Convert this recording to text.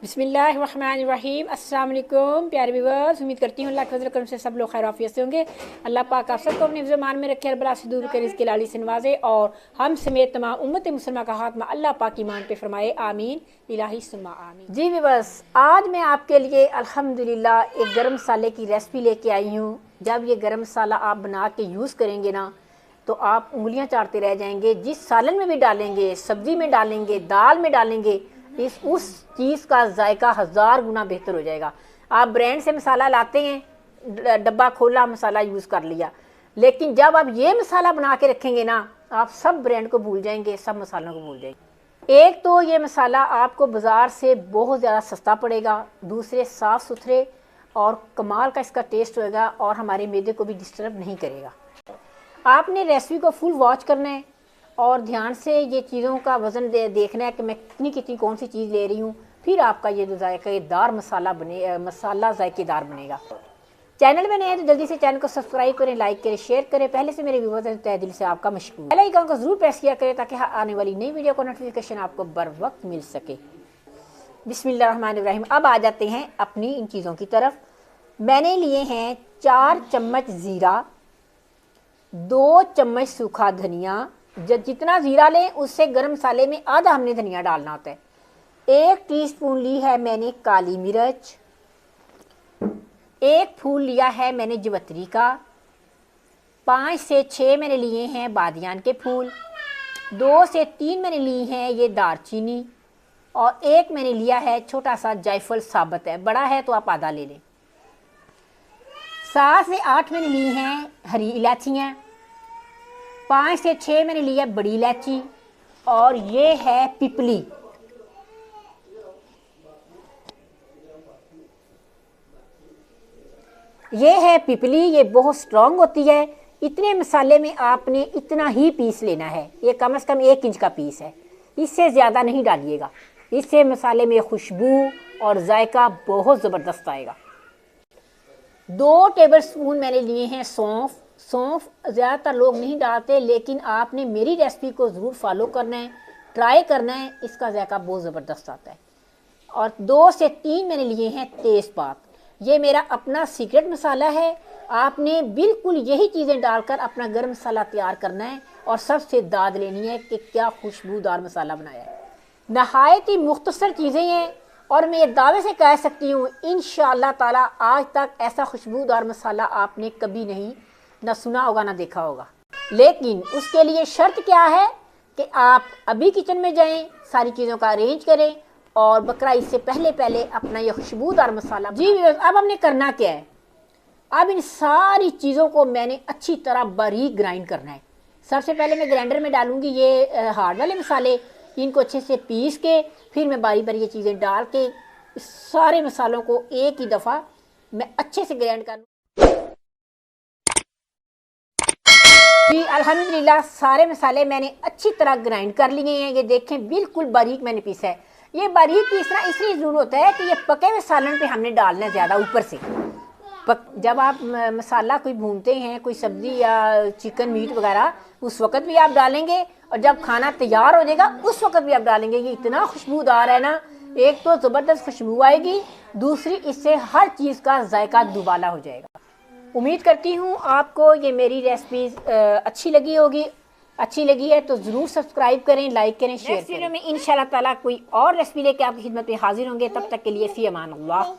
बिस्मिल्लाहिर्रहमानिर्रहीम। अस्सलाम वालेकुम प्यारे व्यूअर्स, उम्मीद करती हूँ अल्लाह के फजल करम से सब लोग खैर आफियत से होंगे। अल्लाह पाक आप सबको अपने ज़मान में रखे, बला से दूर करे, इसके लाली से नवाजे और हम समेत तमाम उम्मत मुसलमान का हाथ में अल्लाह पाक ईमान पे फरमाए, आमीन इलाही सुम्मा आमीन। जी व्यूअर्स, आज मैं आपके लिए अल्हम्दुलिल्लाह एक गर्म मसाले की रेसिपी लेके आई हूँ। जब ये गर्म मसाला आप बना के यूज़ करेंगे ना तो आप उंगलियां चाटते रह जाएंगे। जिस सालन में भी डालेंगे, सब्जी में डालेंगे, दाल में डालेंगे, उस चीज़ का जायका 1000 गुना बेहतर हो जाएगा। आप ब्रांड से मसाला लाते हैं, डब्बा खोला, मसाला यूज़ कर लिया, लेकिन जब आप ये मसाला बना के रखेंगे ना, आप सब ब्रांड को भूल जाएंगे, सब मसालों को भूल जाएंगे। एक तो ये मसाला आपको बाज़ार से बहुत ज़्यादा सस्ता पड़ेगा, दूसरे साफ़ सुथरे और कमाल का इसका टेस्ट होएगा और हमारे मैदे को भी डिस्टर्ब नहीं करेगा। आपने रेसिपी को फुल वॉच करना है और ध्यान से ये चीज़ों का वज़न देखना है कि मैं कितनी कौन सी चीज़ ले रही हूँ, फिर आपका ये जो जायकेदार मसाला जायकेदार बनेगा। चैनल में नए हैं तो जल्दी से चैनल को सब्सक्राइब करें, लाइक करें, शेयर करें। पहले से मेरे व्यूअर्स हैं, तहे दिल से आपका मशकूर। बेल आइकन को ज़रूर प्रेस किया करें ताकि आने वाली नई वीडियो को नोटिफिकेशन आपको बर वक्त मिल सके। बिस्मिल्लाहिर्रहमानिर्रहीम। अब आ जाते हैं अपनी इन चीज़ों की तरफ। मैंने लिए हैं 4 चम्मच ज़ीरा, 2 चम्मच सूखा धनिया। जितना ज़ीरा लें उससे गर्म मसाले में आधा हमने धनिया डालना होता है। 1 टीस्पून ली है मैंने काली मिर्च, 1 फूल लिया है मैंने जवतरी का, 5 से 6 मैंने लिए हैं बादियान के फूल, 2 से 3 मैंने ली हैं ये दारचीनी और 1 मैंने लिया है छोटा सा जायफल साबुत है, बड़ा है तो आप आधा ले लें। 7 से 8 मैंने ली हैं हरी इलायचियाँ, 5 से 6 मैंने लिया बड़ी इलायची और ये है पिपली। ये है पिपली, ये बहुत स्ट्रांग होती है। इतने मसाले में आपने इतना ही पीस लेना है, ये कम से कम 1 इंच का पीस है, इससे ज़्यादा नहीं डालिएगा। इससे मसाले में खुशबू और जायका बहुत ज़बरदस्त आएगा। 2 टेबलस्पून मैंने लिए हैं सौंफ। सौंफ ज़्यादातर लोग नहीं डालते, लेकिन आपने मेरी रेसिपी को ज़रूर फॉलो करना है, ट्राई करना है, इसका जायका बहुत ज़बरदस्त आता है। और 2 से 3 मैंने लिए हैं तेज़पात। ये मेरा अपना सीक्रेट मसाला है, आपने बिल्कुल यही चीज़ें डालकर अपना गर्म मसाला तैयार करना है और सबसे दाद लेनी है कि क्या खुशबूदार मसाला बनाया है। नहायत ही मुख्तसर चीज़ें हैं और मैं ये दावे से कह सकती हूँ इंशाअल्लाह ताला आज तक ऐसा खुशबूदार मसाला आपने कभी नहीं ना सुना होगा ना देखा होगा। लेकिन उसके लिए शर्त क्या है कि आप अभी किचन में जाएं, सारी चीज़ों का अरेंज करें और बकरा इससे पहले अपना ये खुशबूदार मसाला। जी अब हमने करना क्या है, अब इन सारी चीज़ों को मैंने अच्छी तरह बारीक ग्राइंड करना है। सबसे पहले मैं ग्राइंडर में डालूंगी ये हार्ड वाले मसाले, इनको अच्छे से पीस के फिर मैं बारी बारी ये चीज़ें डाल के सारे मसालों को एक ही दफ़ा मैं अच्छे से ग्राइंड कर। जी अल्हम्दुलिल्लाह सारे मसाले मैंने अच्छी तरह ग्राइंड कर लिए हैं। ये देखें बिल्कुल बारीक मैंने पीसा है। ये बारीक पीसना इसलिए ज़रूर होता है कि ये पके हुए सालन पे हमने डालना है ज़्यादा ऊपर से। जब आप मसाला कोई भूनते हैं, कोई सब्ज़ी या चिकन मीट वगैरह, उस वक्त भी आप डालेंगे और जब खाना तैयार हो जाएगा उस वक्त भी आप डालेंगे। ये इतना खुशबूदार है ना, एक तो ज़बरदस्त खुशबू आएगी, दूसरी इससे हर चीज़ का जायका दुबाला हो जाएगा। उम्मीद करती हूँ आपको ये मेरी रेसिपी अच्छी लगी होगी। अच्छी लगी है तो ज़रूर सब्सक्राइब करें, लाइक करें, शेयर करें। में इंशाल्लाह ताला कोई और रेसिपी लेके आपकी खिदमत में हाजिर होंगे। तब तक के लिए फ़ी अमान अल्लाह।